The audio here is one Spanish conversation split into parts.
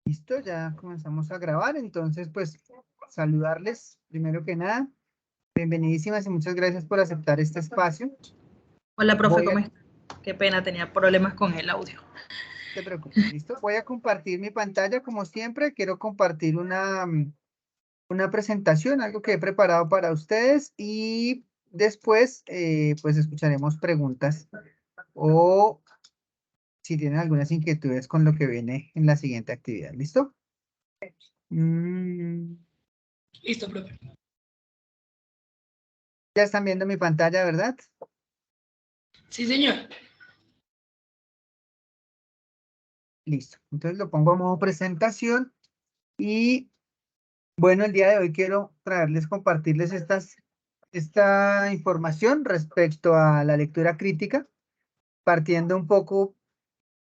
Listo, ya comenzamos a grabar, entonces pues saludarles primero que nada. Bienvenidísimas y muchas gracias por aceptar este espacio. Hola, profe, Voy a, ¿cómo está? Qué pena, tenía problemas con el audio. No te preocupes, listo. Voy a compartir mi pantalla como siempre. Quiero compartir una presentación, algo que he preparado para ustedes y después pues escucharemos preguntas o si tienen algunas inquietudes con lo que viene en la siguiente actividad. ¿Listo? Mm, Listo, profe. ya están viendo mi pantalla, ¿verdad? Sí, señor. Listo. Entonces lo pongo a modo presentación y bueno, el día de hoy quiero compartirles esta información respecto a la lectura crítica, partiendo un poco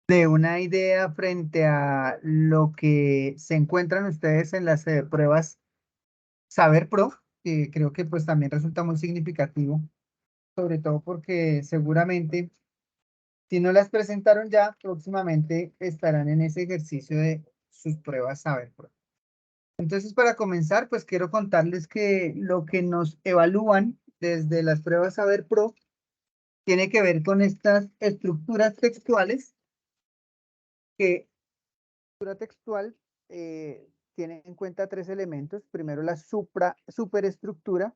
de una idea frente a lo que se encuentran ustedes en las pruebas Saber Pro, que creo que pues también resulta muy significativo, sobre todo porque seguramente si no las presentaron ya, próximamente estarán en ese ejercicio de sus pruebas Saber Pro. Entonces, para comenzar, pues quiero contarles que lo que nos evalúan desde las pruebas Saber Pro tiene que ver con estas estructuras textuales que la estructura textual tiene en cuenta tres elementos. Primero, la superestructura,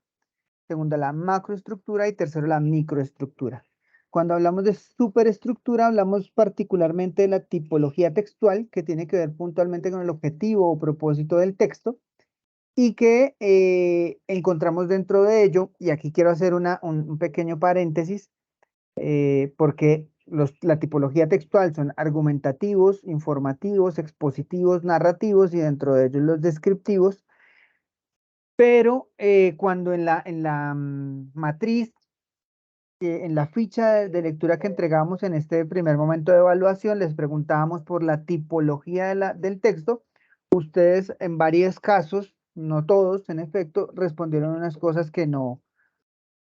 segundo, la macroestructura y tercero, la microestructura. Cuando hablamos de superestructura, hablamos particularmente de la tipología textual, que tiene que ver puntualmente con el objetivo o propósito del texto, y que encontramos dentro de ello, y aquí quiero hacer un pequeño paréntesis, porque la tipología textual son argumentativos, informativos, expositivos, narrativos, y dentro de ellos los descriptivos, pero cuando en la matriz, en la ficha de lectura que entregamos en este primer momento de evaluación, les preguntábamos por la tipología del texto. Ustedes en varios casos, no todos, en efecto, respondieron unas cosas que no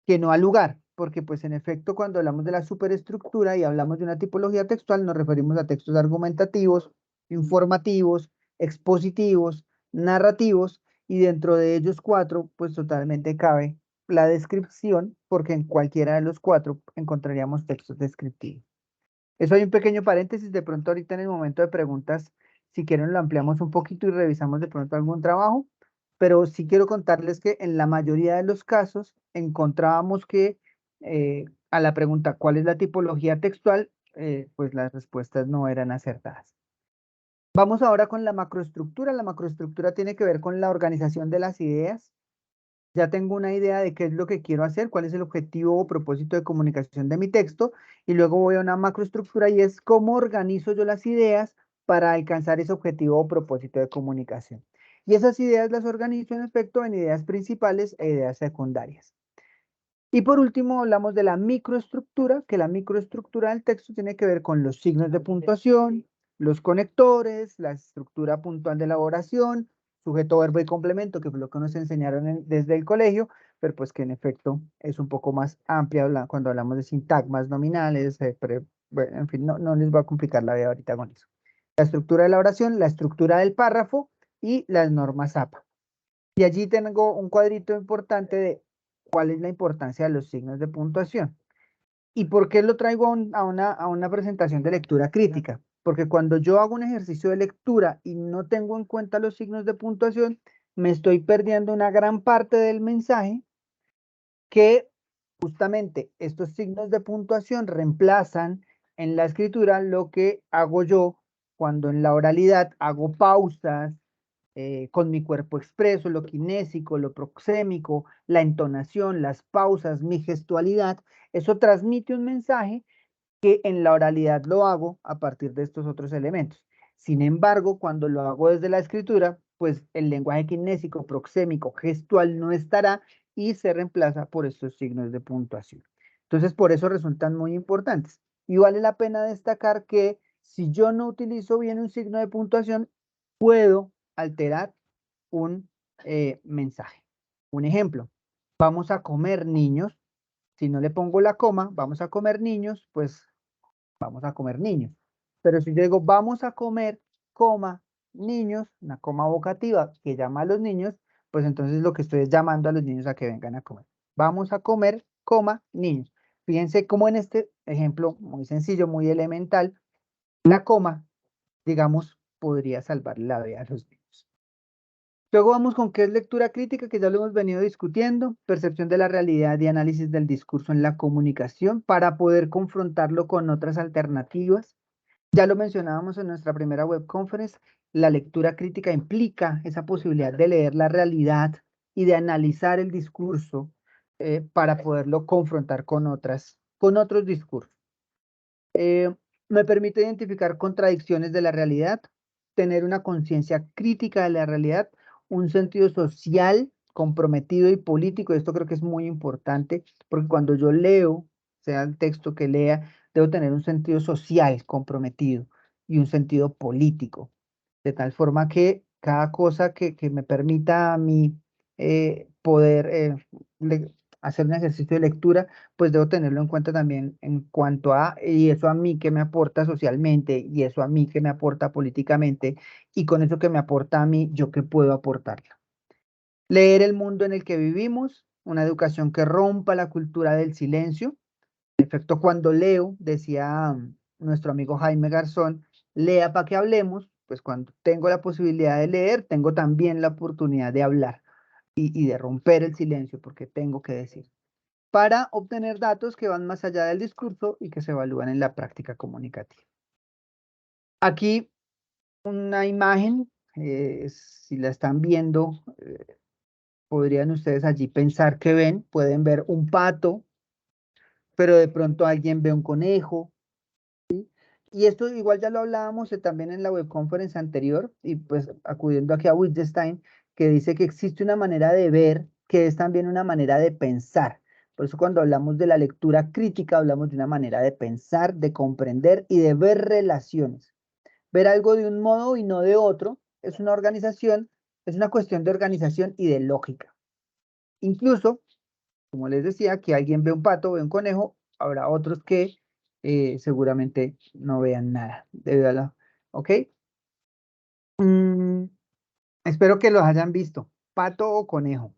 al lugar, porque pues en efecto cuando hablamos de la superestructura y hablamos de una tipología textual, nos referimos a textos argumentativos, informativos, expositivos, narrativos, y dentro de ellos cuatro, pues totalmente cabe la descripción, porque en cualquiera de los cuatro encontraríamos textos descriptivos. Eso hay un pequeño paréntesis, de pronto ahorita en el momento de preguntas, si quieren lo ampliamos un poquito y revisamos de pronto algún trabajo, pero sí quiero contarles que en la mayoría de los casos encontrábamos que a la pregunta ¿cuál es la tipología textual? Pues las respuestas no eran acertadas. Vamos ahora con la macroestructura. La macroestructura tiene que ver con la organización de las ideas. Ya tengo una idea de qué es lo que quiero hacer, cuál es el objetivo o propósito de comunicación de mi texto, y luego voy a una macroestructura y es cómo organizo yo las ideas para alcanzar ese objetivo o propósito de comunicación. Y esas ideas las organizo en efecto en ideas principales e ideas secundarias. Y por último hablamos de la microestructura, que la microestructura del texto tiene que ver con los signos de puntuación, los conectores, la estructura puntual de la oración, sujeto, verbo y complemento, que fue lo que nos enseñaron desde el colegio, pero pues que en efecto es un poco más amplia cuando hablamos de sintagmas nominales, bueno, en fin, no les voy a complicar la vida ahorita con eso. La estructura de la oración, la estructura del párrafo y las normas APA. Y allí tengo un cuadrito importante de cuál es la importancia de los signos de puntuación. ¿Y por qué lo traigo a una presentación de lectura crítica? Porque cuando yo hago un ejercicio de lectura y no tengo en cuenta los signos de puntuación, me estoy perdiendo una gran parte del mensaje que justamente estos signos de puntuación reemplazan en la escritura lo que hago yo cuando en la oralidad hago pausas, con mi cuerpo expreso, lo kinésico, lo proxémico, la entonación, las pausas, mi gestualidad. Eso transmite un mensaje que en la oralidad lo hago a partir de estos otros elementos. Sin embargo, cuando lo hago desde la escritura, pues el lenguaje kinésico, proxémico, gestual no estará y se reemplaza por estos signos de puntuación. Entonces, por eso resultan muy importantes. Y vale la pena destacar que si yo no utilizo bien un signo de puntuación, puedo alterar un mensaje. Un ejemplo, vamos a comer niños. Si no le pongo la coma, vamos a comer niños, pues vamos a comer niños. Pero si yo digo vamos a comer, coma, niños, una coma vocativa que llama a los niños, pues entonces lo que estoy es llamando a los niños a que vengan a comer. Vamos a comer, coma, niños. Fíjense cómo en este ejemplo muy sencillo, muy elemental, la coma, digamos, podría salvar la vida a los niños. Luego vamos con qué es lectura crítica, que ya lo hemos venido discutiendo, percepción de la realidad y análisis del discurso en la comunicación para poder confrontarlo con otras alternativas. Ya lo mencionábamos en nuestra primera web conference, la lectura crítica implica esa posibilidad de leer la realidad y de analizar el discurso para poderlo confrontar con otros discursos. Me permite identificar contradicciones de la realidad, tener una conciencia crítica de la realidad, un sentido social comprometido y político. Esto creo que es muy importante porque cuando yo leo, sea el texto que lea, debo tener un sentido social comprometido y un sentido político, de tal forma que cada cosa que me permita a mí poder hacer un ejercicio de lectura, pues debo tenerlo en cuenta también en cuanto a, y eso a mí que me aporta socialmente, y eso a mí que me aporta políticamente, y con eso que me aporta a mí, yo qué puedo aportarle. Leer el mundo en el que vivimos, una educación que rompa la cultura del silencio. En efecto, cuando leo, decía nuestro amigo Jaime Garzón, lea para que hablemos, pues cuando tengo la posibilidad de leer, tengo también la oportunidad de hablar y de romper el silencio, porque tengo que decir para obtener datos que van más allá del discurso y que se evalúan en la práctica comunicativa. Aquí una imagen, si la están viendo, podrían ustedes allí pensar que ven, pueden ver un pato, pero de pronto alguien ve un conejo. Y esto igual ya lo hablábamos también en la webconference anterior, y pues acudiendo aquí a Wittgenstein, que dice que existe una manera de ver que es también una manera de pensar. Por eso cuando hablamos de la lectura crítica, hablamos de una manera de pensar, de comprender y de ver relaciones. Ver algo de un modo y no de otro es una organización, es una cuestión de organización y de lógica. Incluso, como les decía, que alguien ve un pato, ve un conejo, habrá otros que seguramente no vean nada debido a la... ¿Ok? Mm, espero que los hayan visto. Pato o conejo.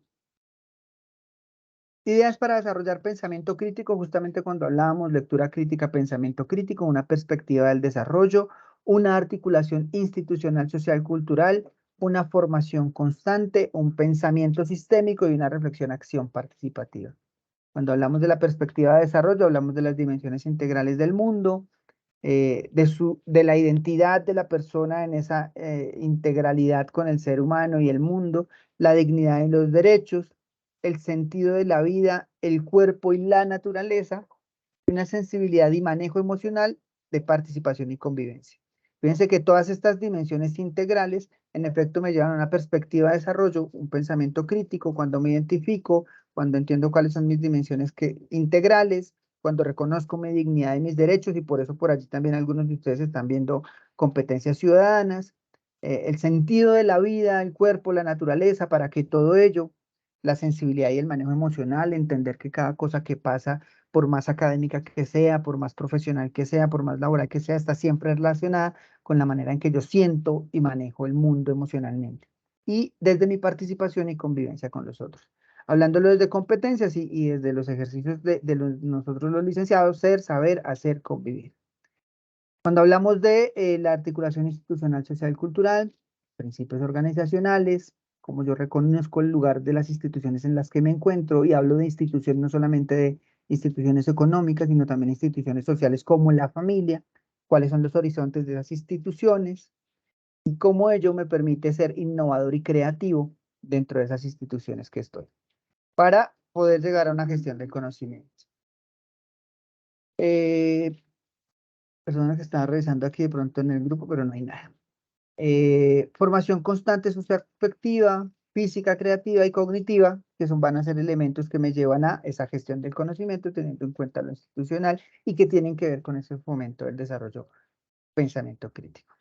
Ideas para desarrollar pensamiento crítico, justamente cuando hablábamos lectura crítica, pensamiento crítico, una perspectiva del desarrollo, una articulación institucional, social, cultural, una formación constante, un pensamiento sistémico y una reflexión-acción participativa. Cuando hablamos de la perspectiva de desarrollo, hablamos de las dimensiones integrales del mundo, de la identidad de la persona en esa integralidad con el ser humano y el mundo, la dignidad y los derechos, el sentido de la vida, el cuerpo y la naturaleza, una sensibilidad y manejo emocional de participación y convivencia. Fíjense que todas estas dimensiones integrales, en efecto, me llevan a una perspectiva de desarrollo, un pensamiento crítico, cuando me identifico, cuando entiendo cuáles son mis dimensiones integrales, cuando reconozco mi dignidad y mis derechos, y por eso por allí también algunos de ustedes están viendo competencias ciudadanas, el sentido de la vida, el cuerpo, la naturaleza, para que todo ello, la sensibilidad y el manejo emocional, entender que cada cosa que pasa, por más académica que sea, por más profesional que sea, por más laboral que sea, está siempre relacionada con la manera en que yo siento y manejo el mundo emocionalmente. Y desde mi participación y convivencia con los otros. Hablándolo desde competencias y desde los ejercicios de nosotros los licenciados, ser, saber, hacer, convivir. Cuando hablamos de la articulación institucional, social y cultural, principios organizacionales, como yo reconozco el lugar de las instituciones en las que me encuentro, y hablo de instituciones no solamente de instituciones económicas, sino también instituciones sociales como la familia, cuáles son los horizontes de esas instituciones, y cómo ello me permite ser innovador y creativo dentro de esas instituciones que estoy, para poder llegar a una gestión del conocimiento. Personas que están revisando aquí de pronto en el grupo, pero no hay nada. Formación constante socioafectiva, física, creativa y cognitiva, que van a ser elementos que me llevan a esa gestión del conocimiento, teniendo en cuenta lo institucional y que tienen que ver con ese fomento del desarrollo pensamiento crítico.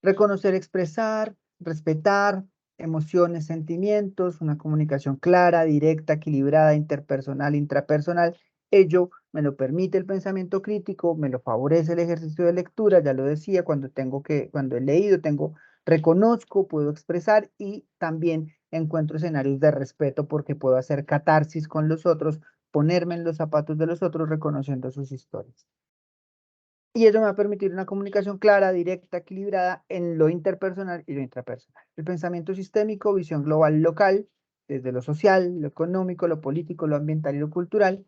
Reconocer, expresar, respetar emociones, sentimientos, una comunicación clara, directa, equilibrada, interpersonal, intrapersonal. Ello me lo permite el pensamiento crítico, me lo favorece el ejercicio de lectura, ya lo decía, cuando he leído, tengo reconozco, puedo expresar y también encuentro escenarios de respeto porque puedo hacer catarsis con los otros, ponerme en los zapatos de los otros reconociendo sus historias. Y eso me va a permitir una comunicación clara, directa, equilibrada en lo interpersonal y lo intrapersonal. El pensamiento sistémico, visión global local, desde lo social, lo económico, lo político, lo ambiental y lo cultural.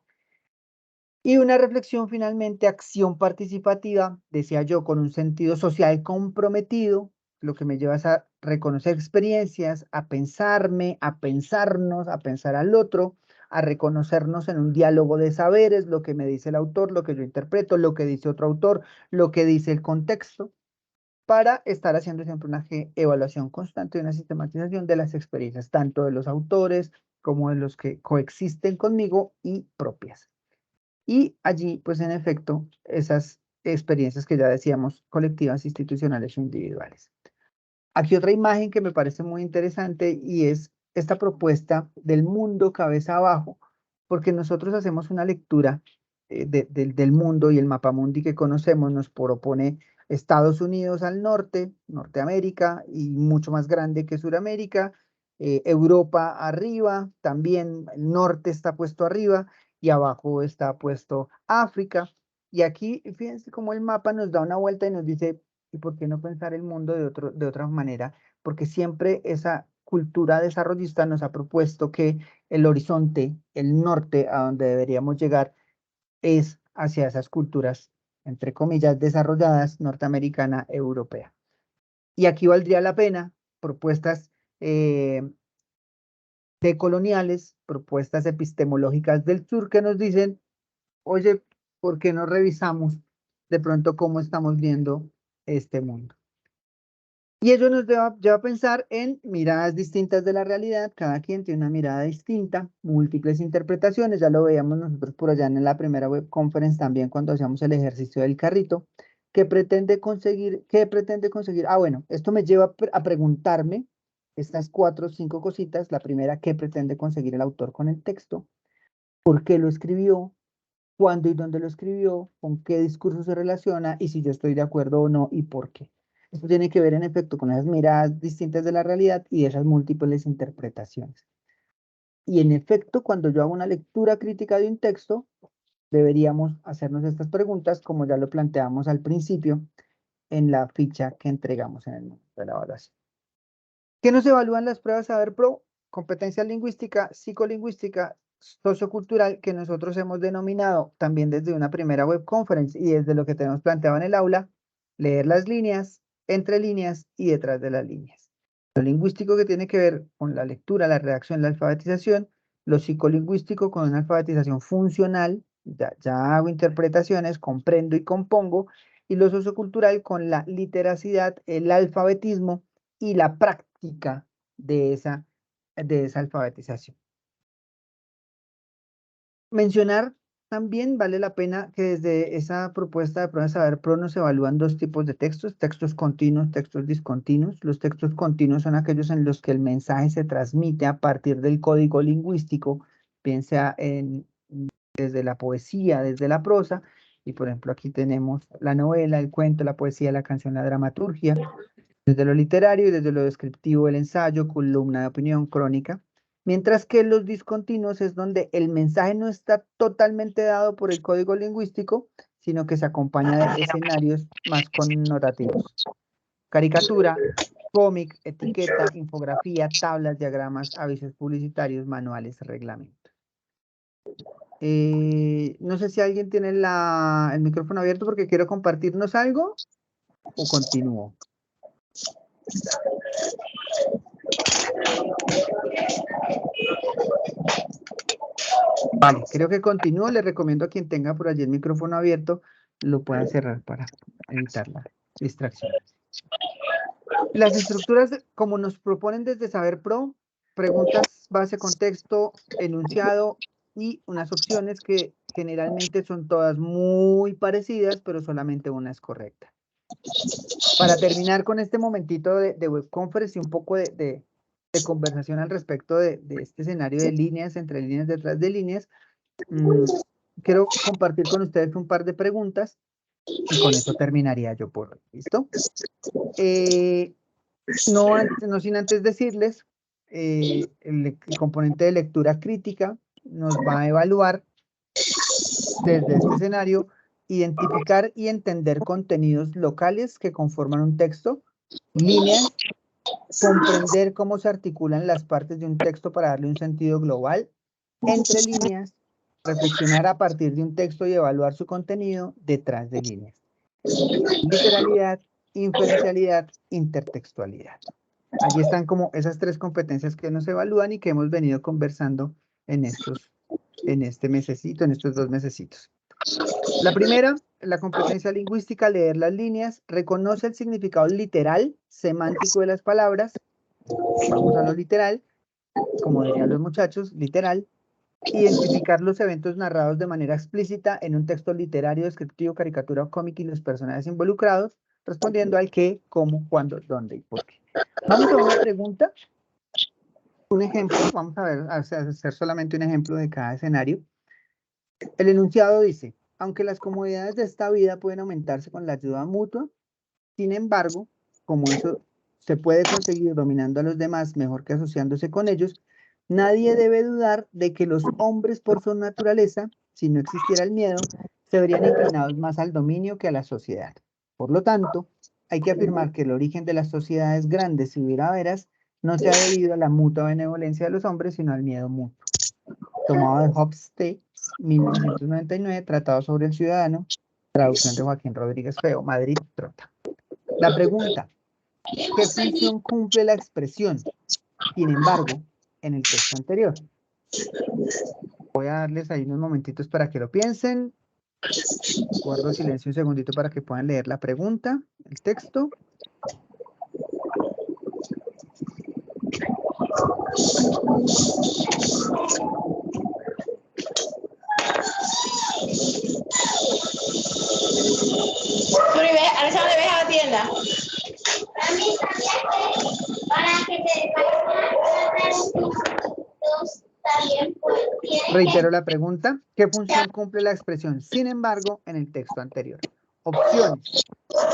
Y una reflexión finalmente, acción participativa, decía yo, con un sentido social comprometido, lo que me lleva es a reconocer experiencias, a pensarme, a pensarnos, a pensar al otro, a reconocernos en un diálogo de saberes, lo que me dice el autor, lo que yo interpreto, lo que dice otro autor, lo que dice el contexto, para estar haciendo siempre una evaluación constante y una sistematización de las experiencias, tanto de los autores como de los que coexisten conmigo y propias. Y allí, pues en efecto, esas experiencias que ya decíamos, colectivas, institucionales o individuales. Aquí otra imagen que me parece muy interesante y es esta propuesta del mundo cabeza abajo, porque nosotros hacemos una lectura del mundo y el mapamundi que conocemos nos propone Estados Unidos al norte, Norteamérica y mucho más grande que Suramérica, Europa arriba, también el norte está puesto arriba y abajo está puesto África. Y aquí, fíjense cómo el mapa nos da una vuelta y nos dice, ¿y por qué no pensar el mundo de otra manera? Porque siempre esa cultura desarrollista nos ha propuesto que el horizonte, el norte a donde deberíamos llegar, es hacia esas culturas, entre comillas, desarrolladas, norteamericana, europea. Y aquí valdría la pena propuestas decoloniales, propuestas epistemológicas del sur que nos dicen, oye, ¿por qué no revisamos de pronto cómo estamos viendo este mundo? Y ello nos lleva a pensar en miradas distintas de la realidad, cada quien tiene una mirada distinta, múltiples interpretaciones, ya lo veíamos nosotros por allá en la primera web conference también cuando hacíamos el ejercicio del carrito, ¿qué pretende conseguir? ¿Qué pretende conseguir? Ah, bueno, esto me lleva a preguntarme estas 4 o 5 cositas. La primera, ¿qué pretende conseguir el autor con el texto? ¿Por qué lo escribió? ¿Cuándo y dónde lo escribió? ¿Con qué discurso se relaciona? Y si yo estoy de acuerdo o no y por qué. Esto tiene que ver en efecto con esas miradas distintas de la realidad y esas múltiples interpretaciones. Y en efecto, cuando yo hago una lectura crítica de un texto, deberíamos hacernos estas preguntas, como ya lo planteamos al principio en la ficha que entregamos en el momento de la evaluación. ¿Qué nos evalúan las pruebas Saber Pro? Competencia lingüística, psicolingüística, sociocultural, que nosotros hemos denominado también desde una primera web conference y desde lo que tenemos planteado en el aula, leer las líneas, entre líneas y detrás de las líneas. Lo lingüístico que tiene que ver con la lectura, la redacción, la alfabetización, lo psicolingüístico con una alfabetización funcional, ya hago interpretaciones, comprendo y compongo, y lo sociocultural con la literacidad, el alfabetismo y la práctica de esa alfabetización. Mencionar también vale la pena que desde esa propuesta de prueba de Saber Pro nos evalúan 2 tipos de textos, textos continuos, textos discontinuos. Los textos continuos son aquellos en los que el mensaje se transmite a partir del código lingüístico, bien sea desde la poesía, desde la prosa, y por ejemplo aquí tenemos la novela, el cuento, la poesía, la canción, la dramaturgia, desde lo literario y desde lo descriptivo, el ensayo, columna de opinión, crónica. Mientras que los discontinuos es donde el mensaje no está totalmente dado por el código lingüístico, sino que se acompaña de escenarios más connotativos. Caricatura, cómic, etiqueta, infografía, tablas, diagramas, avisos publicitarios, manuales, reglamentos. No sé si alguien tiene el micrófono abierto porque quiero compartirnos algo o continúo. Vale, creo que continúo. Le recomiendo a quien tenga por allí el micrófono abierto, lo pueda cerrar para evitar la distracción. Las estructuras, como nos proponen desde Saber Pro, preguntas, base, contexto, enunciado y unas opciones que generalmente son todas muy parecidas, pero solamente una es correcta. Para terminar con este momentito de web conference y un poco de conversación al respecto de este escenario de líneas, entre líneas, detrás de líneas, quiero compartir con ustedes un par de preguntas y con eso terminaría yo por hoy. ¿Listo? No sin antes decirles, el componente de lectura crítica nos va a evaluar desde este escenario, identificar y entender contenidos locales que conforman un texto, líneas, comprender cómo se articulan las partes de un texto para darle un sentido global, entre líneas, reflexionar a partir de un texto y evaluar su contenido detrás de líneas. Literalidad, inferencialidad, intertextualidad. Allí están como esas 3 competencias que nos evalúan y que hemos venido conversando en estos 2 mesecitos. La primera, la competencia lingüística, leer las líneas, reconoce el significado literal, semántico de las palabras. Vamos a lo literal, como dirían los muchachos, literal. Identificar los eventos narrados de manera explícita en un texto literario, descriptivo, caricatura o cómica y los personajes involucrados, respondiendo al qué, cómo, cuándo, dónde y por qué. Vamos a una pregunta, un ejemplo, vamos a ver, a hacer solamente un ejemplo de cada escenario. El enunciado dice, aunque las comodidades de esta vida pueden aumentarse con la ayuda mutua, sin embargo, como eso se puede conseguir dominando a los demás mejor que asociándose con ellos, nadie debe dudar de que los hombres por su naturaleza, si no existiera el miedo, se verían inclinados más al dominio que a la sociedad. Por lo tanto, hay que afirmar que el origen de las sociedades grandes y duraderas no se ha debido a la mutua benevolencia de los hombres, sino al miedo mutuo. Tomado de Hobbes T. 1999, Tratado sobre el Ciudadano, traducción de Joaquín Rodríguez Feo, Madrid, Trota. La pregunta, ¿qué función cumple la expresión? Sin embargo, en el texto anterior. Voy a darles ahí unos momentitos para que lo piensen. Guardo silencio un segundito para que puedan leer la pregunta, el texto. A veces le ves a la tienda. Reitero la pregunta, ¿qué función cumple la expresión sin embargo en el texto anterior? Opciones.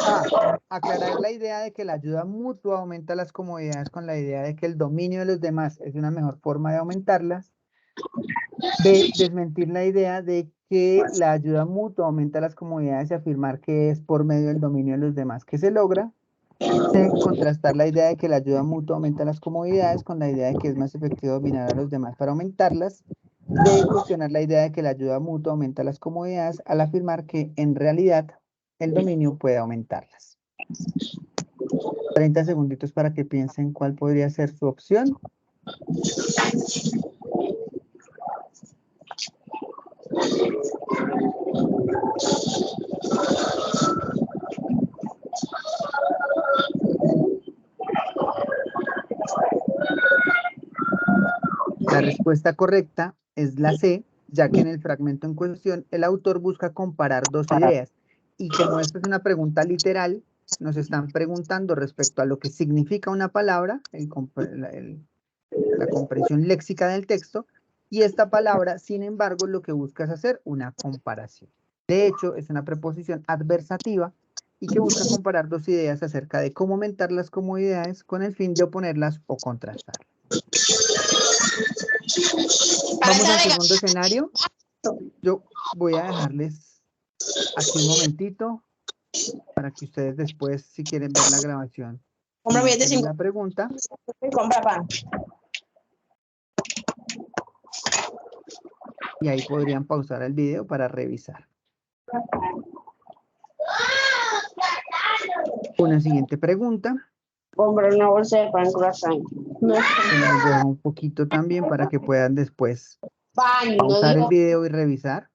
A. Aclarar la idea de que la ayuda mutua aumenta las comodidades con la idea de que el dominio de los demás es una mejor forma de aumentarlas. B. Desmentir la idea de que la ayuda mutua aumenta las comodidades y afirmar que es por medio del dominio de los demás que se logra. C. Contrastar la idea de que la ayuda mutua aumenta las comodidades con la idea de que es más efectivo dominar a los demás para aumentarlas. D. Cuestionar la idea de que la ayuda mutua aumenta las comodidades al afirmar que en realidad el dominio puede aumentarlas. 30 segunditos para que piensen cuál podría ser su opción. La respuesta correcta es la C, ya que en el fragmento en cuestión el autor busca comparar 2 ideas. Y como esta es una pregunta literal, nos están preguntando respecto a lo que significa una palabra, la comprensión léxica del texto, y esta palabra, sin embargo, lo que busca es hacer una comparación. De hecho, es una preposición adversativa y que busca comparar 2 ideas acerca de cómo aumentar las comodidades con el fin de oponerlas o contrastarlas. Vamos al segundo escenario. Yo voy a dejarles aquí un momentito para que ustedes después, si quieren ver la grabación, tienen la pregunta. Y ahí podrían pausar el video para revisar. Una siguiente pregunta. Comprar una bolsa de pan croissant. Les dejo un poquito también para que puedan después pausar el video y revisar.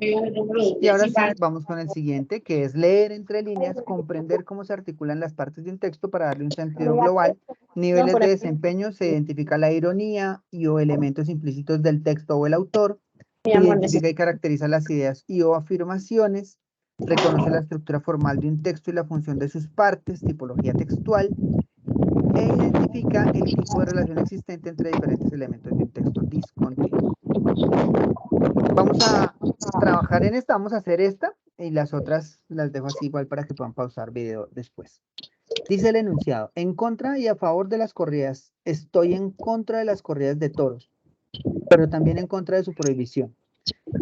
Y ahora sí, vamos con el siguiente, que es leer entre líneas, comprender cómo se articulan las partes de un texto para darle un sentido global. Niveles de desempeño, se identifica la ironía y o elementos implícitos del texto o el autor. Identifica y caracteriza las ideas y o afirmaciones. Reconoce la estructura formal de un texto y la función de sus partes, tipología textual. E identifica el tipo de relación existente entre diferentes elementos de un texto discontinuo. Vamos a trabajar en esta, vamos a hacer esta y las otras las dejo así igual para que puedan pausar video después. Dice el enunciado, en contra y a favor de las corridas, estoy en contra de las corridas de toros, pero también en contra de su prohibición.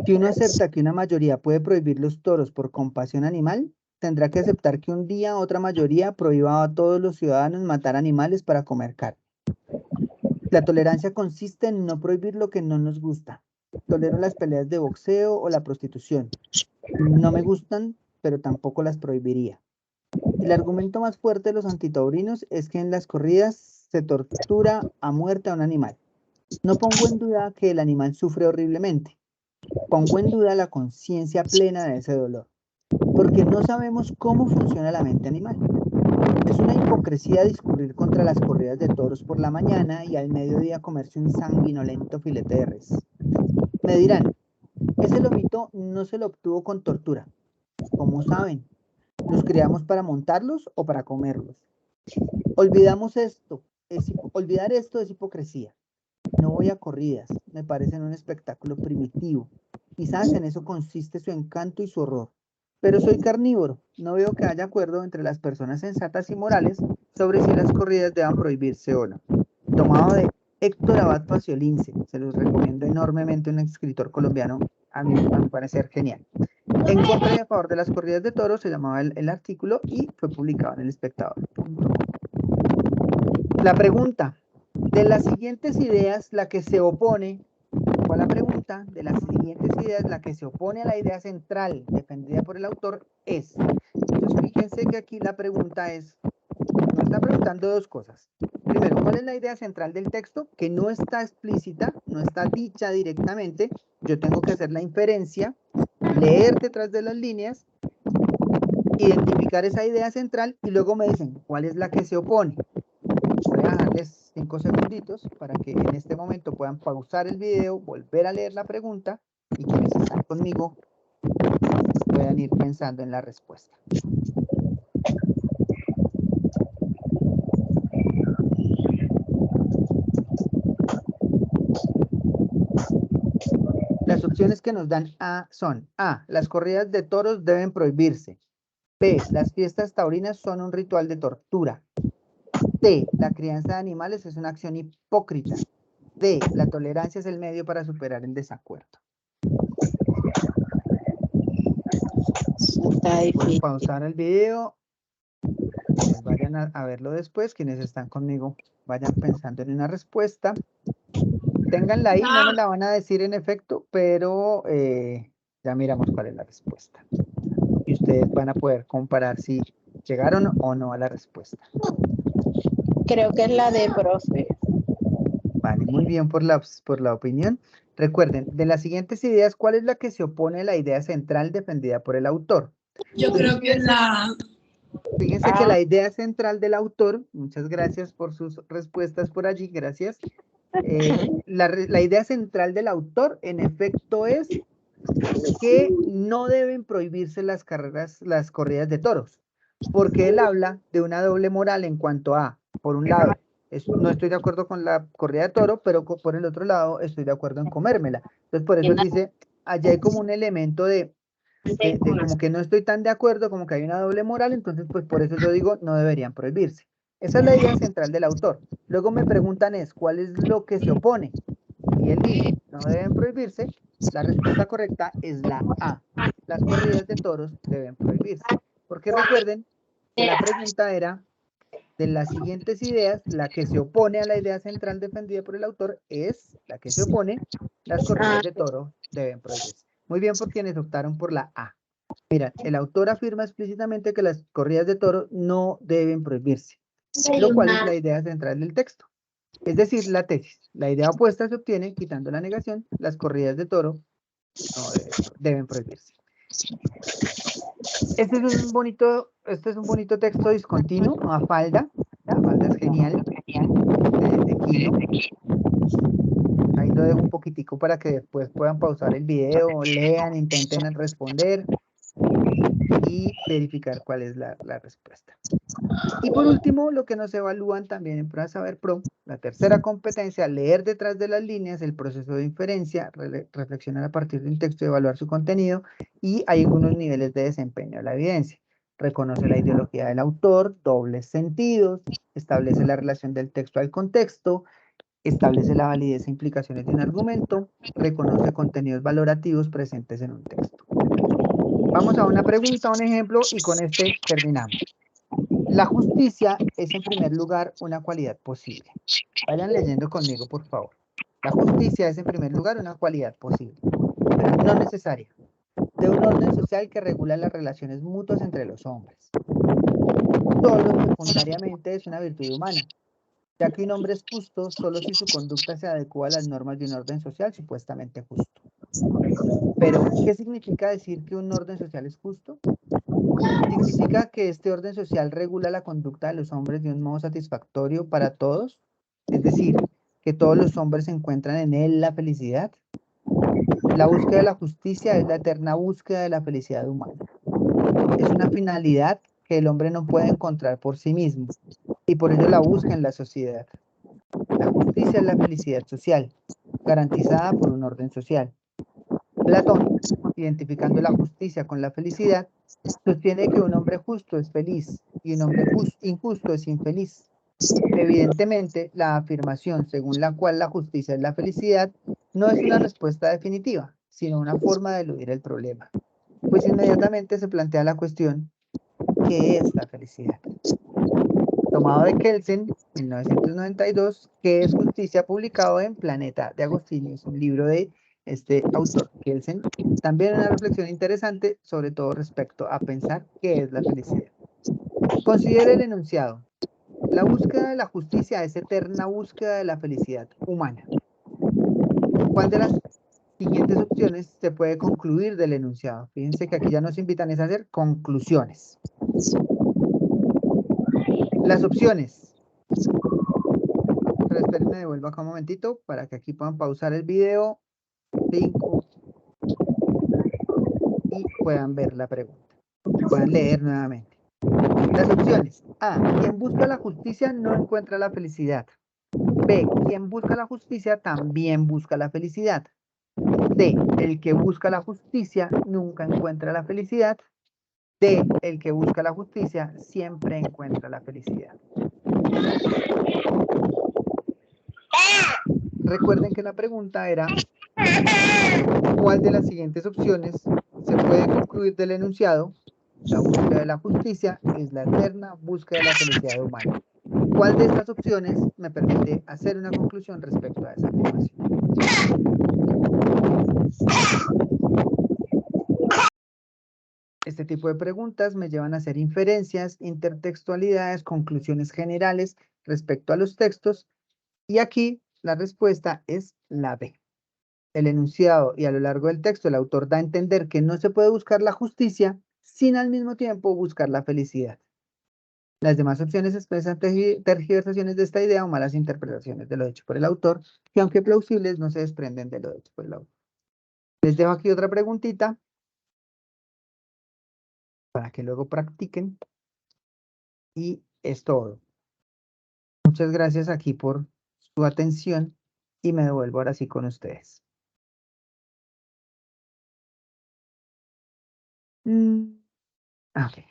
Si uno acepta que una mayoría puede prohibir los toros por compasión animal, tendrá que aceptar que un día otra mayoría prohíba a todos los ciudadanos matar animales para comer carne. La tolerancia consiste en no prohibir lo que no nos gusta. Tolero las peleas de boxeo o la prostitución. No me gustan, pero tampoco las prohibiría. El argumento más fuerte de los antitaurinos es que en las corridas se tortura a muerte a un animal. No pongo en duda que el animal sufre horriblemente. Pongo en duda la conciencia plena de ese dolor, porque no sabemos cómo funciona la mente animal. Es una hipocresía discurrir contra las corridas de toros por la mañana y al mediodía comerse un sanguinolento filete de res. Me dirán, ese lomito no se lo obtuvo con tortura. ¿Cómo saben? ¿Los criamos para montarlos o para comerlos? Olvidar esto es hipocresía. No voy a corridas, me parecen un espectáculo primitivo. Quizás en eso consiste su encanto y su horror. Pero soy carnívoro, no veo que haya acuerdo entre las personas sensatas y morales sobre si las corridas deban prohibirse o no. Tomado de Héctor Abad Faciolince, se los recomiendo enormemente, un escritor colombiano, a mí me parece genial. En contra y a favor de las corridas de toros se llamaba el artículo y fue publicado en El Espectador. La pregunta, de las siguientes ideas, la que se opone, ¿cuál la pregunta? De las siguientes ideas, la que se opone a la idea central defendida por el autor es. Entonces, fíjense que aquí la pregunta es, nos está preguntando dos cosas. Primero, ¿cuál es la idea central del texto? Que no está explícita, no está dicha directamente. Yo tengo que hacer la inferencia, leer detrás de las líneas, identificar esa idea central y luego me dicen, ¿cuál es la que se opone? Voy a dejarles 5 segunditos para que en este momento puedan pausar el video, volver a leer la pregunta y quienes están conmigo puedan ir pensando en la respuesta. Las opciones que nos dan A son A, las corridas de toros deben prohibirse. B, las fiestas taurinas son un ritual de tortura. C, la crianza de animales es una acción hipócrita. D, la tolerancia es el medio para superar el desacuerdo. Pueden pausar el video. Quienes vayan a verlo después, quienes están conmigo, vayan pensando en una respuesta. Ténganla ahí, no me la van a decir en efecto, pero ya miramos cuál es la respuesta. Y ustedes van a poder comparar si llegaron o no a la respuesta. Creo que es la de profe. Vale, muy bien por la opinión. Recuerden, de las siguientes ideas, ¿cuál es la que se opone a la idea central defendida por el autor? Yo creo que la... Fíjense que la idea central del autor, muchas gracias por sus respuestas por allí, gracias. La idea central del autor, en efecto, es que no deben prohibirse las corridas de toros, porque él habla de una doble moral en cuanto a, por un lado, no estoy de acuerdo con la corrida de toro, pero por el otro lado estoy de acuerdo en comérmela. Entonces, por eso él dice, allá hay como un elemento de como que no estoy tan de acuerdo, como que hay una doble moral, entonces pues por eso yo digo, no deberían prohibirse. Esa es la idea central del autor. Luego me preguntan ¿cuál es lo que se opone? Y él dice, no deben prohibirse. La respuesta correcta es la A. Las corridas de toros deben prohibirse. Porque recuerden que la pregunta era, de las siguientes ideas, la que se opone a la idea central defendida por el autor es la que se opone, las corridas de toro deben prohibirse. Muy bien por quienes optaron por la A. Mira, el autor afirma explícitamente que las corridas de toro no deben prohibirse, lo cual es la idea central del texto. Es decir, la tesis. La idea opuesta se obtiene quitando la negación, las corridas de toro no deben prohibirse. Este es un bonito texto discontinuo, Mafalda. Mafalda es genial, de Quino. Ahí lo dejo un poquitico para que después puedan pausar el video, lean, intenten responder y verificar cuál es la respuesta. Y por último, lo que nos evalúan también en Prueba Saber Pro, la tercera competencia, leer detrás de las líneas, el proceso de inferencia, reflexionar a partir de un texto y evaluar su contenido, y hay algunos niveles de desempeño de la evidencia. reconoce la ideología del autor, dobles sentidos, establece la relación del texto al contexto, establece la validez e implicaciones de un argumento, reconoce contenidos valorativos presentes en un texto. Vamos a una pregunta, un ejemplo, y con este terminamos. La justicia es en primer lugar una cualidad posible. Vayan leyendo conmigo, por favor. La justicia es en primer lugar una cualidad posible, pero no necesaria, de un orden social que regula las relaciones mutuas entre los hombres. Solo secundariamente es una virtud humana, ya que un hombre es justo solo si su conducta se adecua a las normas de un orden social supuestamente justo. Pero, ¿qué significa decir que un orden social es justo? ¿Significa que este orden social regula la conducta de los hombres de un modo satisfactorio para todos? Es decir, que todos los hombres encuentran en él la felicidad. La búsqueda de la justicia es la eterna búsqueda de la felicidad humana. Es una finalidad que el hombre no puede encontrar por sí mismo, y por ello la busca en la sociedad. La justicia es la felicidad social, garantizada por un orden social. Platón, identificando la justicia con la felicidad, sostiene que un hombre justo es feliz y un hombre injusto es infeliz. Evidentemente, la afirmación según la cual la justicia es la felicidad no es una respuesta definitiva, sino una forma de eludir el problema. Pues inmediatamente se plantea la cuestión, ¿qué es la felicidad? Tomado de Kelsen, 1992, ¿qué es justicia?, publicado en Planeta de Agostini, es un libro de este autor, Kelsen. También una reflexión interesante, sobre todo respecto a pensar qué es la felicidad. Considere el enunciado. La búsqueda de la justicia es eterna búsqueda de la felicidad humana. ¿Cuál de las siguientes opciones se puede concluir del enunciado? Fíjense que aquí ya nos invitan a hacer conclusiones. Las opciones. Pero espérenme, devuelvo acá un momentito para que aquí puedan pausar el video 5 y puedan ver la pregunta. Puedan leer nuevamente. Las opciones. A. Quien busca la justicia no encuentra la felicidad. B. Quien busca la justicia también busca la felicidad. C. El que busca la justicia nunca encuentra la felicidad. D. El que busca la justicia siempre encuentra la felicidad. Recuerden que la pregunta era, ¿cuál de las siguientes opciones se puede concluir del enunciado? La búsqueda de la justicia es la eterna búsqueda de la felicidad humana. ¿Cuál de estas opciones me permite hacer una conclusión respecto a esa afirmación? Este tipo de preguntas me llevan a hacer inferencias, intertextualidades, conclusiones generales respecto a los textos, y aquí la respuesta es la B. El enunciado y a lo largo del texto el autor da a entender que no se puede buscar la justicia sin al mismo tiempo buscar la felicidad. Las demás opciones expresan tergiversaciones de esta idea o malas interpretaciones de lo hecho por el autor, que aunque plausibles no se desprenden de lo hecho por el autor. Les dejo aquí otra preguntita para que luego practiquen. Y es todo. Muchas gracias aquí por su atención y me devuelvo ahora sí con ustedes. Okay.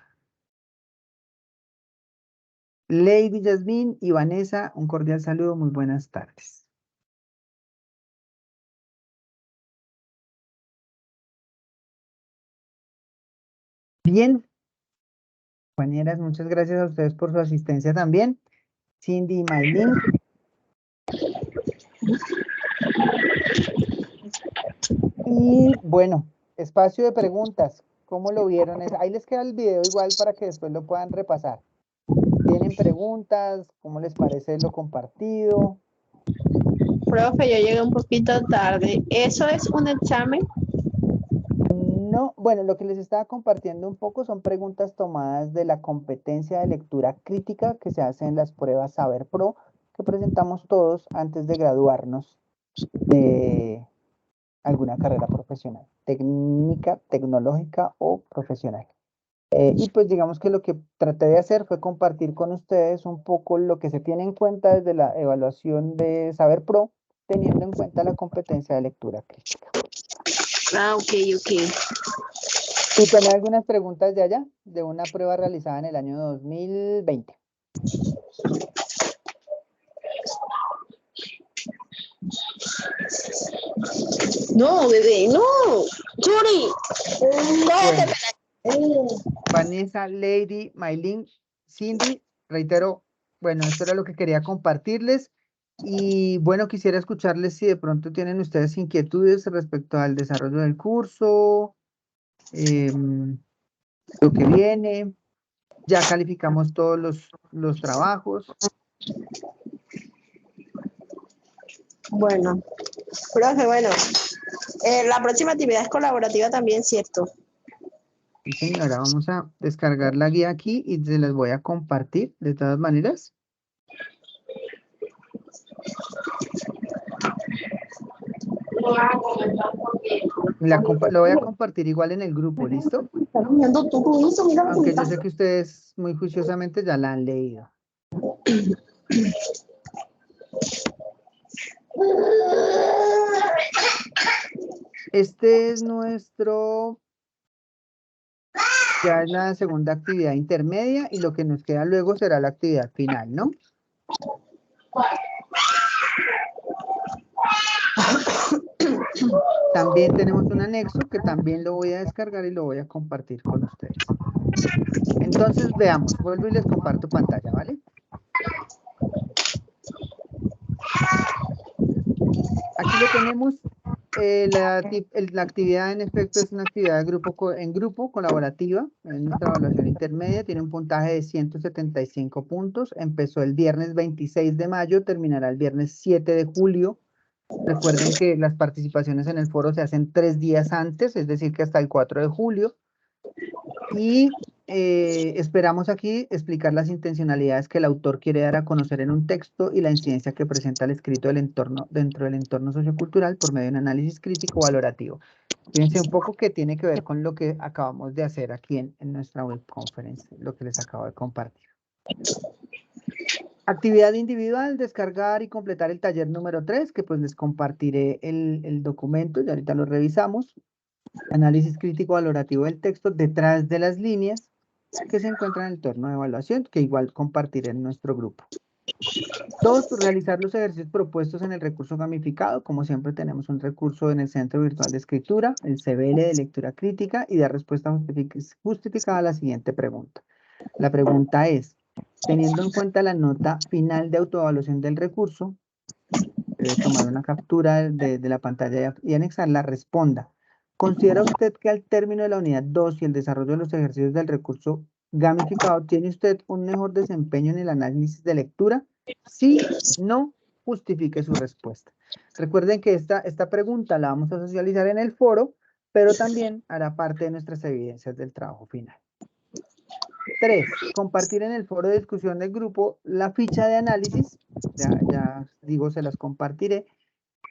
Lady Yasmín y Vanessa, un cordial saludo, muy buenas tardes. Bien, compañeras, muchas gracias a ustedes por su asistencia también. Cindy y Maylin. Y bueno, espacio de preguntas. ¿Cómo lo vieron? Ahí les queda el video igual para que después lo puedan repasar. ¿Tienen preguntas? ¿Cómo les parece lo compartido? Profe, yo llegué un poquito tarde. ¿Eso es un examen? No, bueno, lo que les estaba compartiendo un poco son preguntas tomadas de la competencia de lectura crítica que se hace en las pruebas Saber Pro que presentamos todos antes de graduarnos de alguna carrera profesional, técnica, tecnológica o profesional. Y pues digamos que lo que traté de hacer fue compartir con ustedes un poco lo que se tiene en cuenta desde la evaluación de Saber Pro, teniendo en cuenta la competencia de lectura crítica. Ah, ok. Y tomé algunas preguntas de allá, de una prueba realizada en el año 2020. No, bebé, no. Churi. Bueno, Vanessa, Lady, Maylin, Cindy, reitero, bueno, esto era lo que quería compartirles. Y bueno, quisiera escucharles si de pronto tienen ustedes inquietudes respecto al desarrollo del curso, lo que viene. Ya calificamos todos los trabajos. Bueno, profe, bueno, la próxima actividad es colaborativa también, ¿cierto? Sí, señora, vamos a descargar la guía aquí y se las voy a compartir de todas maneras. Lo voy a compartir igual en el grupo, ¿listo? Estás mirando tú con eso, mira lo que me Aunque yo pasa. sé que ustedes muy juiciosamente ya la han leído. Este es ya es la segunda actividad intermedia y lo que nos queda luego será la actividad final, ¿no? También tenemos un anexo que también lo voy a descargar y lo voy a compartir con ustedes. Entonces, veamos, vuelvo y les comparto pantalla, ¿vale? Aquí lo tenemos. La actividad en efecto es una actividad de en grupo colaborativa. En nuestra evaluación intermedia tiene un puntaje de 175 puntos. Empezó el viernes 26 de mayo, terminará el viernes 7 de julio. Recuerden que las participaciones en el foro se hacen 3 días antes, es decir, que hasta el 4 de julio. Y esperamos aquí explicar las intencionalidades que el autor quiere dar a conocer en un texto y la incidencia que presenta el escrito del entorno, dentro del entorno sociocultural por medio de un análisis crítico valorativo. Fíjense un poco que tiene que ver con lo que acabamos de hacer aquí en nuestra web conference, lo que les acabo de compartir. Actividad individual, descargar y completar el taller número 3, que pues les compartiré el documento y ahorita lo revisamos. Análisis crítico valorativo del texto detrás de las líneas que se encuentran en el entorno de evaluación, que igual compartiré en nuestro grupo. 2, realizar los ejercicios propuestos en el recurso gamificado. Como siempre tenemos un recurso en el Centro Virtual de Escritura, el CBL de lectura crítica, y dar respuesta justificada a la siguiente pregunta. La pregunta es, teniendo en cuenta la nota final de autoevaluación del recurso, debe tomar una captura de la pantalla y anexarla, responda. ¿Considera usted que al término de la unidad 2 y el desarrollo de los ejercicios del recurso gamificado, tiene usted un mejor desempeño en el análisis de lectura? Sí, no, justifique su respuesta. Recuerden que esta pregunta la vamos a socializar en el foro, pero también hará parte de nuestras evidencias del trabajo final. 3, compartir en el foro de discusión del grupo la ficha de análisis, ya digo, se las compartiré,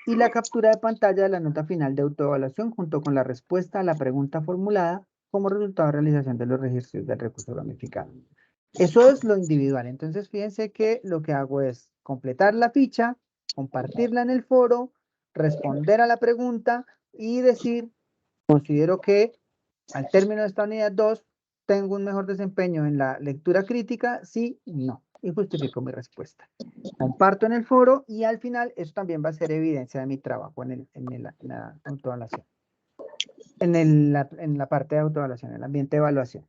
y la captura de pantalla de la nota final de autoevaluación junto con la respuesta a la pregunta formulada como resultado de realización de los registros del recurso gamificado. Eso es lo individual. Entonces, fíjense que lo que hago es completar la ficha, compartirla en el foro, responder a la pregunta y decir, considero que al término de esta unidad 2, tengo un mejor desempeño en la lectura crítica, sí, no. Y justifico mi respuesta. Comparto en el foro y al final eso también va a ser evidencia de mi trabajo en la autoevaluación. En la parte de autoevaluación, en el ambiente de evaluación.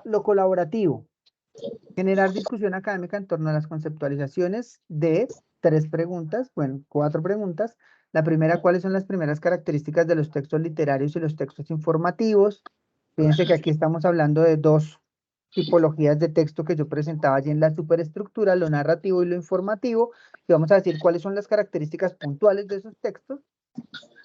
Lo colaborativo. Generar discusión académica en torno a las conceptualizaciones de 3 preguntas, bueno, 4 preguntas. La primera, ¿cuáles son las primeras características de los textos literarios y los textos informativos? Fíjense que aquí estamos hablando de 2 tipologías de texto que yo presentaba allí en la superestructura, lo narrativo y lo informativo, y vamos a decir cuáles son las características puntuales de esos textos.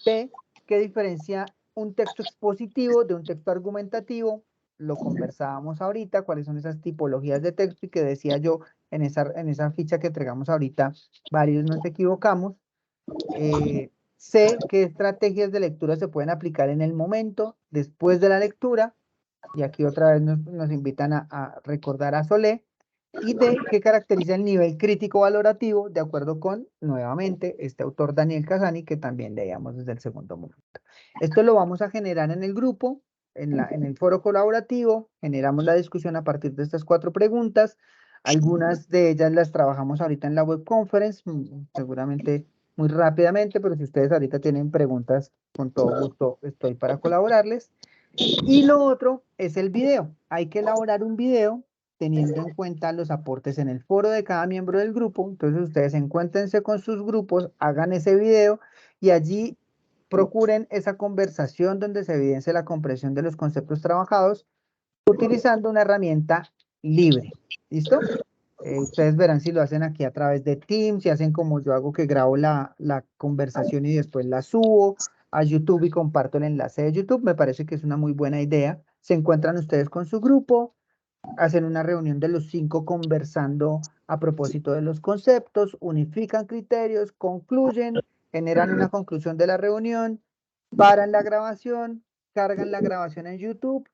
B, ¿qué diferencia un texto expositivo de un texto argumentativo? Lo conversábamos ahorita, cuáles son esas tipologías de texto y que decía yo en esa ficha que entregamos ahorita, varios nos equivocamos. C, ¿qué estrategias de lectura se pueden aplicar en el momento, después de la lectura? Y aquí otra vez nos invitan a recordar a Solé. Y D, ¿qué caracteriza el nivel crítico valorativo? De acuerdo con, nuevamente, este autor Daniel Casani, que también leíamos desde el segundo momento. Esto lo vamos a generar en el grupo. en el foro colaborativo, generamos la discusión a partir de estas 4 preguntas. Algunas de ellas las trabajamos ahorita en la web conference, seguramente muy rápidamente, pero si ustedes ahorita tienen preguntas, con todo gusto estoy para colaborarles. Y lo otro es el video. Hay que elaborar un video teniendo en cuenta los aportes en el foro de cada miembro del grupo. Entonces ustedes encuéntrense con sus grupos, hagan ese video y allí procuren esa conversación donde se evidencie la comprensión de los conceptos trabajados utilizando una herramienta libre. ¿Listo? Ustedes verán si lo hacen aquí a través de Teams, si hacen como yo hago, que grabo la conversación y después la subo a YouTube y comparto el enlace de YouTube. Me parece que es una muy buena idea. Se encuentran ustedes con su grupo, hacen una reunión de los 5 conversando a propósito de los conceptos, unifican criterios, concluyen, generan una conclusión de la reunión, paran la grabación, cargan la grabación en YouTube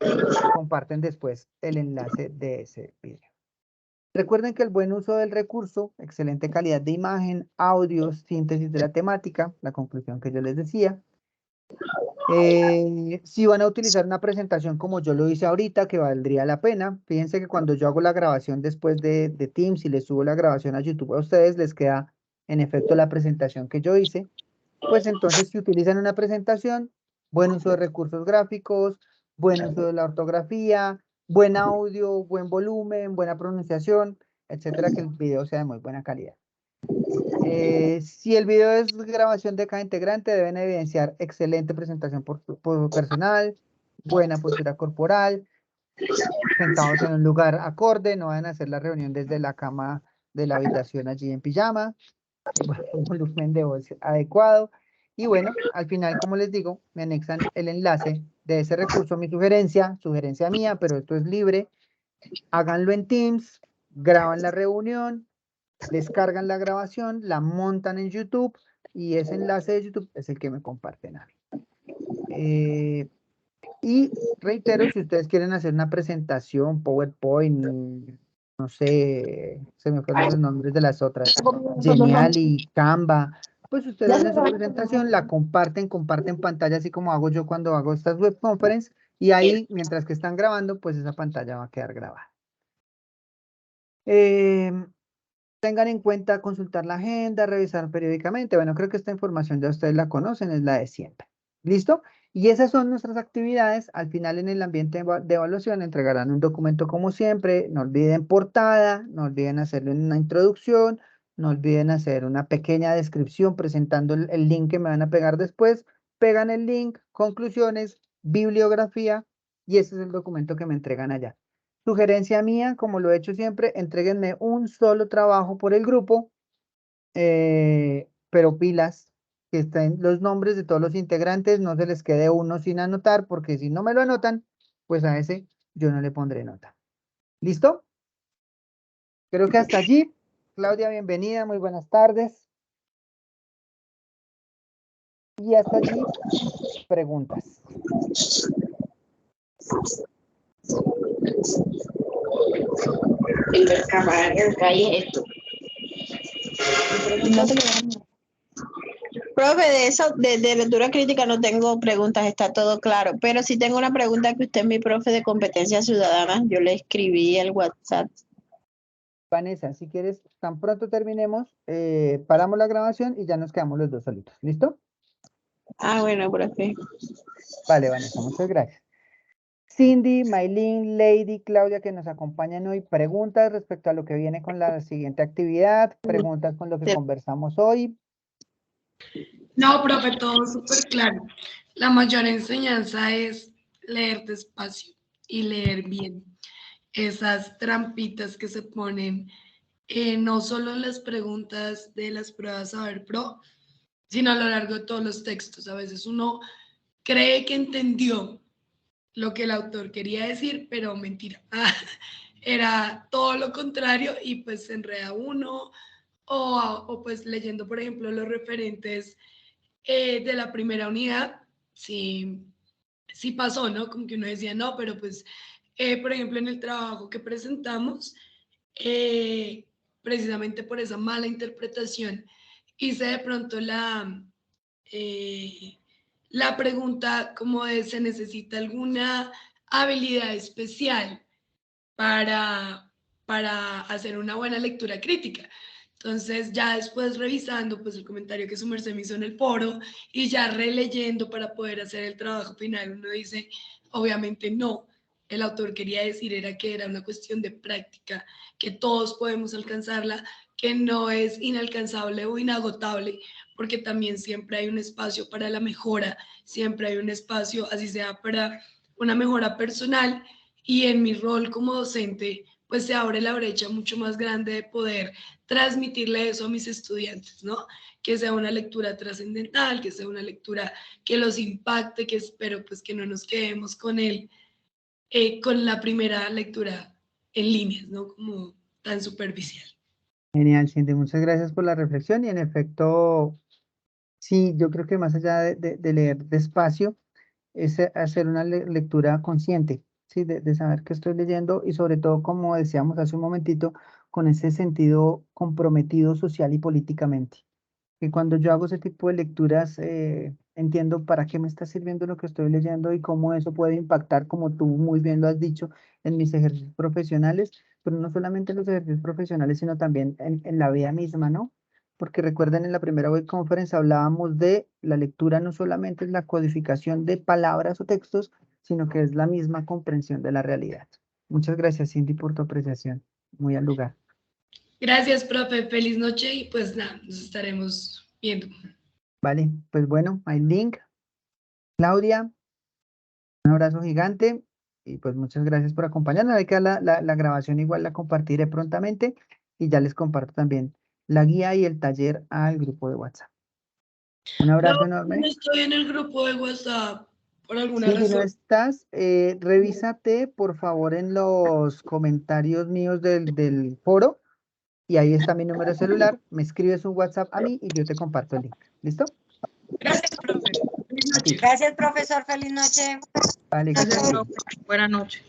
y comparten después el enlace de ese video. Recuerden que el buen uso del recurso, excelente calidad de imagen, audio, síntesis de la temática, la conclusión que yo les decía. Si van a utilizar una presentación como yo lo hice ahorita, que valdría la pena, fíjense que cuando yo hago la grabación después de Teams y les subo la grabación a YouTube a ustedes, les queda en efecto la presentación que yo hice. Pues entonces, si utilizan una presentación, buen uso de recursos gráficos, buen uso de la ortografía, buen audio, buen volumen, buena pronunciación, etcétera, que el video sea de muy buena calidad. Si el video es grabación de cada integrante, deben evidenciar excelente presentación por personal, buena postura corporal, sentados en un lugar acorde, no van a hacer la reunión desde la cama de la habitación allí en pijama, un volumen de voz adecuado. Y bueno, al final, como les digo, me anexan el enlace de ese recurso, mi sugerencia mía, pero esto es libre. Háganlo en Teams, graban la reunión, descargan la grabación, la montan en YouTube y ese enlace de YouTube es el que me comparten a mí. Y reitero, si ustedes quieren hacer una presentación, PowerPoint, no sé, se me fueron los nombres de las otras, Geniali, Canva, pues ustedes hacen su presentación, la comparten pantalla, así como hago yo cuando hago estas web conference, y ahí, mientras que están grabando, pues esa pantalla va a quedar grabada. Tengan en cuenta consultar la agenda, revisar periódicamente. Bueno, creo que esta información ya ustedes la conocen, es la de siempre. ¿Listo? Y esas son nuestras actividades. Al final, en el ambiente de evaluación, entregarán un documento como siempre. No olviden portada, no olviden hacerle una introducción, no olviden hacer una pequeña descripción presentando el link que me van a pegar después. Pegan el link, conclusiones, bibliografía, y ese es el documento que me entregan allá. Sugerencia mía, como lo he hecho siempre, entréguenme un solo trabajo por el grupo, pero pilas, que estén los nombres de todos los integrantes, no se les quede uno sin anotar, porque si no me lo anotan, pues a ese yo no le pondré nota. ¿Listo? Creo que hasta allí. Claudia, bienvenida, muy buenas tardes. Y hasta allí, preguntas. Profe, de eso, de lectura crítica no tengo preguntas, está todo claro, pero sí tengo una pregunta que usted es mi profe de competencias ciudadanas, yo le escribí el WhatsApp. Vanessa, si quieres, tan pronto terminemos, paramos la grabación y ya nos quedamos los dos solitos. ¿Listo? Ah, bueno, profe. Vale, Vanessa, muchas gracias. Cindy, Maylin, Lady, Claudia, que nos acompañan hoy, preguntas respecto a lo que viene con la siguiente actividad, preguntas con lo que conversamos hoy. No, profe, todo súper claro. La mayor enseñanza es leer despacio y leer bien. Esas trampitas que se ponen, no solo en las preguntas de las pruebas Saber Pro, sino a lo largo de todos los textos. A veces uno cree que entendió lo que el autor quería decir, pero mentira. Era todo lo contrario y pues se enreda uno o pues leyendo, por ejemplo, los referentes de la primera unidad, sí, sí pasó, ¿no? Como que uno decía, no, pero pues, por ejemplo, en el trabajo que presentamos, eh, precisamente por esa mala interpretación, hice de pronto eh, la pregunta como de ¿se necesita alguna habilidad especial para hacer una buena lectura crítica? Entonces, ya después revisando pues el comentario que su merced me hizo en el foro y ya releyendo para poder hacer el trabajo final, uno dice, obviamente no, el autor quería decir era que era una cuestión de práctica, que todos podemos alcanzarla, que no es inalcanzable o inagotable, porque también siempre hay un espacio para la mejora, siempre hay un espacio, así sea para una mejora personal, y en mi rol como docente, pues se abre la brecha mucho más grande de poder transmitirle eso a mis estudiantes, ¿no? Que sea una lectura trascendental, que sea una lectura que los impacte, que espero pues que no nos quedemos con con la primera lectura en líneas, ¿no? Como tan superficial. Genial, Cindy, muchas gracias por la reflexión y en efecto, sí, yo creo que más allá de leer despacio, es hacer una lectura consciente, ¿sí? De saber qué estoy leyendo y sobre todo, como decíamos hace un momentito, con ese sentido comprometido social y políticamente. Que cuando yo hago ese tipo de lecturas, entiendo para qué me está sirviendo lo que estoy leyendo y cómo eso puede impactar, como tú muy bien lo has dicho, en mis ejercicios profesionales, pero no solamente en los ejercicios profesionales, sino también en la vida misma, ¿no? Porque recuerden, en la primera web conference hablábamos de la lectura no solamente es la codificación de palabras o textos, sino que es la misma comprensión de la realidad. Muchas gracias, Cindy, por tu apreciación. Muy al lugar. Gracias, profe. Feliz noche y pues nada, nos estaremos viendo. Vale, pues bueno, hay link. Claudia, un abrazo gigante y pues muchas gracias por acompañarnos. Hay que la grabación igual la compartiré prontamente y ya les comparto también la guía y el taller al grupo de WhatsApp. Un abrazo No, no enorme. estoy en el grupo de WhatsApp por alguna Si no razón. estás, revísate por favor en los comentarios míos del foro y ahí está mi número de celular. Me escribes un WhatsApp a mí y yo te comparto el link. ¿Listo? Gracias, profe. Feliz A ti. noche. Gracias, profesor. Feliz noche. Vale, que Gracias, estés bien. profe. Buenas noches.